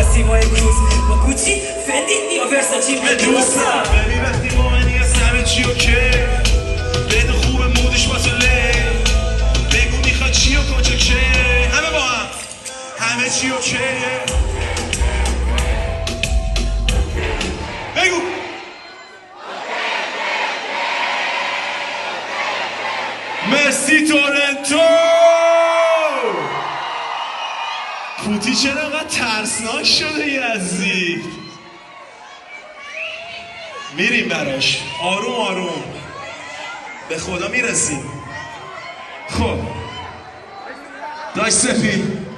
خواستی ما امروز با گوچی فندی یا ورساچی بدوستم ببین وقتی با منی از همه چی اوکی بده خوب مودش با تو لی بگو میخواد چی و کجا که همه با هم همه چی اوکیه بگو مرسی تورنتو پوتی چرا انقدر ترسناک شده یزدی میریم براش آروم آروم به خدا میرسیم خب داشت سفید